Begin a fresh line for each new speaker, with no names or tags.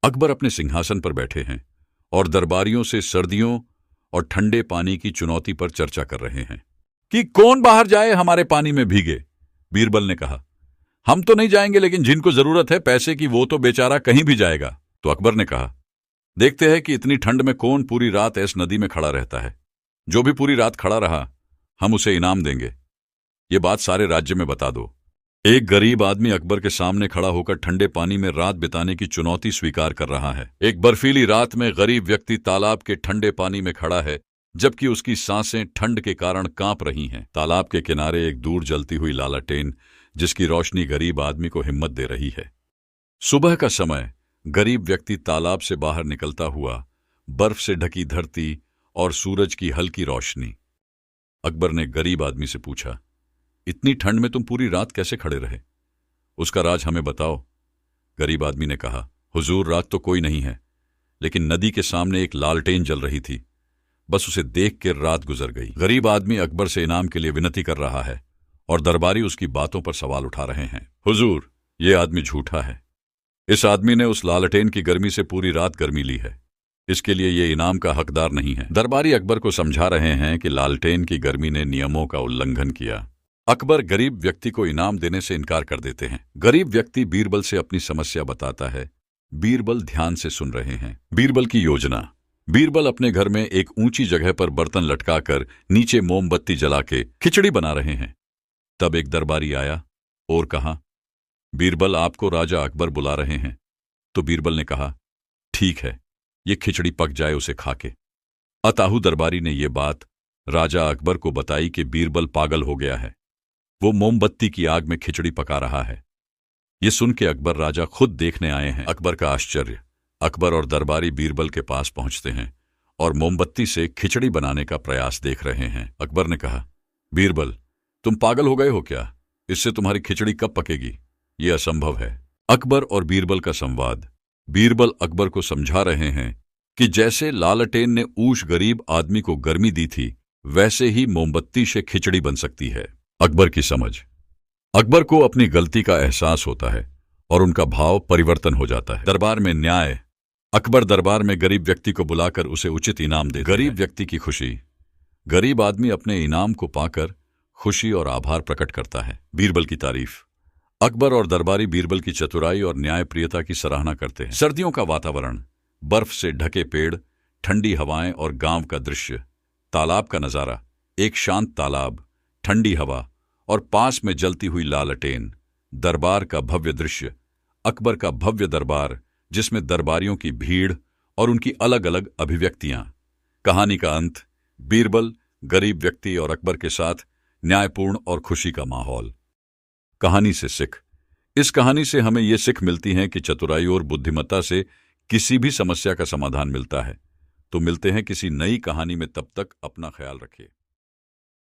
अकबर अपने सिंहासन पर बैठे हैं और दरबारियों से सर्दियों और ठंडे पानी की चुनौती पर चर्चा कर रहे हैं कि कौन बाहर जाए हमारे पानी में भीगे। बीरबल ने कहा, हम तो नहीं जाएंगे, लेकिन जिनको जरूरत है पैसे की वो तो बेचारा कहीं भी जाएगा। तो अकबर ने कहा, देखते हैं कि इतनी ठंड में कौन पूरी रात इस नदी में खड़ा रहता है। जो भी पूरी रात खड़ा रहा हम उसे इनाम देंगे। ये बात सारे राज्य में बता दो। एक गरीब आदमी अकबर के सामने खड़ा होकर ठंडे पानी में रात बिताने की चुनौती स्वीकार कर रहा है। एक बर्फीली रात में गरीब व्यक्ति तालाब के ठंडे पानी में खड़ा है, जबकि उसकी सांसें ठंड के कारण कांप रही हैं। तालाब के किनारे एक दूर जलती हुई लालटेन, जिसकी रोशनी गरीब आदमी को हिम्मत दे रही है। सुबह का समय गरीब व्यक्ति तालाब से बाहर निकलता हुआ, बर्फ से ढकी धरती और सूरज की हल्की रोशनी। अकबर ने गरीब आदमी से पूछा, इतनी ठंड में तुम पूरी रात कैसे खड़े रहे? उसका राज हमें बताओ। गरीब आदमी ने कहा, हुजूर, रात तो कोई नहीं है, लेकिन नदी के सामने एक लालटेन जल रही थी, बस उसे देख कर रात गुजर गई। गरीब आदमी अकबर से इनाम के लिए विनती कर रहा है और दरबारी उसकी बातों पर सवाल उठा रहे हैं। हुजूर, यह आदमी झूठा है। इस आदमी ने उस लालटेन की गर्मी से पूरी रात गर्मी ली है, इसके लिए ये इनाम का हकदार नहीं है। दरबारी अकबर को समझा रहे हैं कि लालटेन की गर्मी ने नियमों का उल्लंघन किया। अकबर गरीब व्यक्ति को इनाम देने से इनकार कर देते हैं। गरीब व्यक्ति बीरबल से अपनी समस्या बताता है। बीरबल ध्यान से सुन रहे हैं। बीरबल की योजना। बीरबल अपने घर में एक ऊंची जगह पर बर्तन लटकाकर नीचे मोमबत्ती जला के खिचड़ी बना रहे हैं। तब एक दरबारी आया और कहा, बीरबल, आपको राजा अकबर बुला रहे हैं। तो बीरबल ने कहा, ठीक है, ये खिचड़ी पक जाए उसे खाके। अताहु दरबारी ने यह बात राजा अकबर को बताई कि बीरबल पागल हो गया है, वो मोमबत्ती की आग में खिचड़ी पका रहा है। ये सुन के अकबर राजा खुद देखने आए हैं। अकबर का आश्चर्य। अकबर और दरबारी बीरबल के पास पहुंचते हैं और मोमबत्ती से खिचड़ी बनाने का प्रयास देख रहे हैं। अकबर ने कहा, बीरबल, तुम पागल हो गए हो क्या? इससे तुम्हारी खिचड़ी कब पकेगी? ये असंभव है। अकबर और बीरबल का संवाद। बीरबल अकबर को समझा रहे हैं कि जैसे लालटेन ने ऊश गरीब आदमी को गर्मी दी थी, वैसे ही मोमबत्ती से खिचड़ी बन सकती है। अकबर की समझ। अकबर को अपनी गलती का एहसास होता है और उनका भाव परिवर्तन हो जाता है। दरबार में न्याय। अकबर दरबार में गरीब व्यक्ति को बुलाकर उसे उचित इनाम देते हैं। गरीब व्यक्ति की खुशी। गरीब आदमी अपने इनाम को पाकर खुशी और आभार प्रकट करता है। बीरबल की तारीफ। अकबर और दरबारी बीरबल की चतुराई और न्यायप्रियता की सराहना करते हैं। सर्दियों का वातावरण। बर्फ से ढके पेड़, ठंडी हवाएं और गांव का दृश्य। तालाब का नजारा। एक शांत तालाब, ठंडी हवा और पास में जलती हुई लालटेन। दरबार का भव्य दृश्य। अकबर का भव्य दरबार, जिसमें दरबारियों की भीड़ और उनकी अलग अलग अभिव्यक्तियां। कहानी का अंत। बीरबल, गरीब व्यक्ति और अकबर के साथ न्यायपूर्ण और खुशी का माहौल। कहानी से सीख। इस कहानी से हमें यह सीख मिलती है कि चतुराई और बुद्धिमत्ता से किसी भी समस्या का समाधान मिलता है। तो मिलते हैं किसी नई कहानी में, तब तक अपना ख्याल रखिए।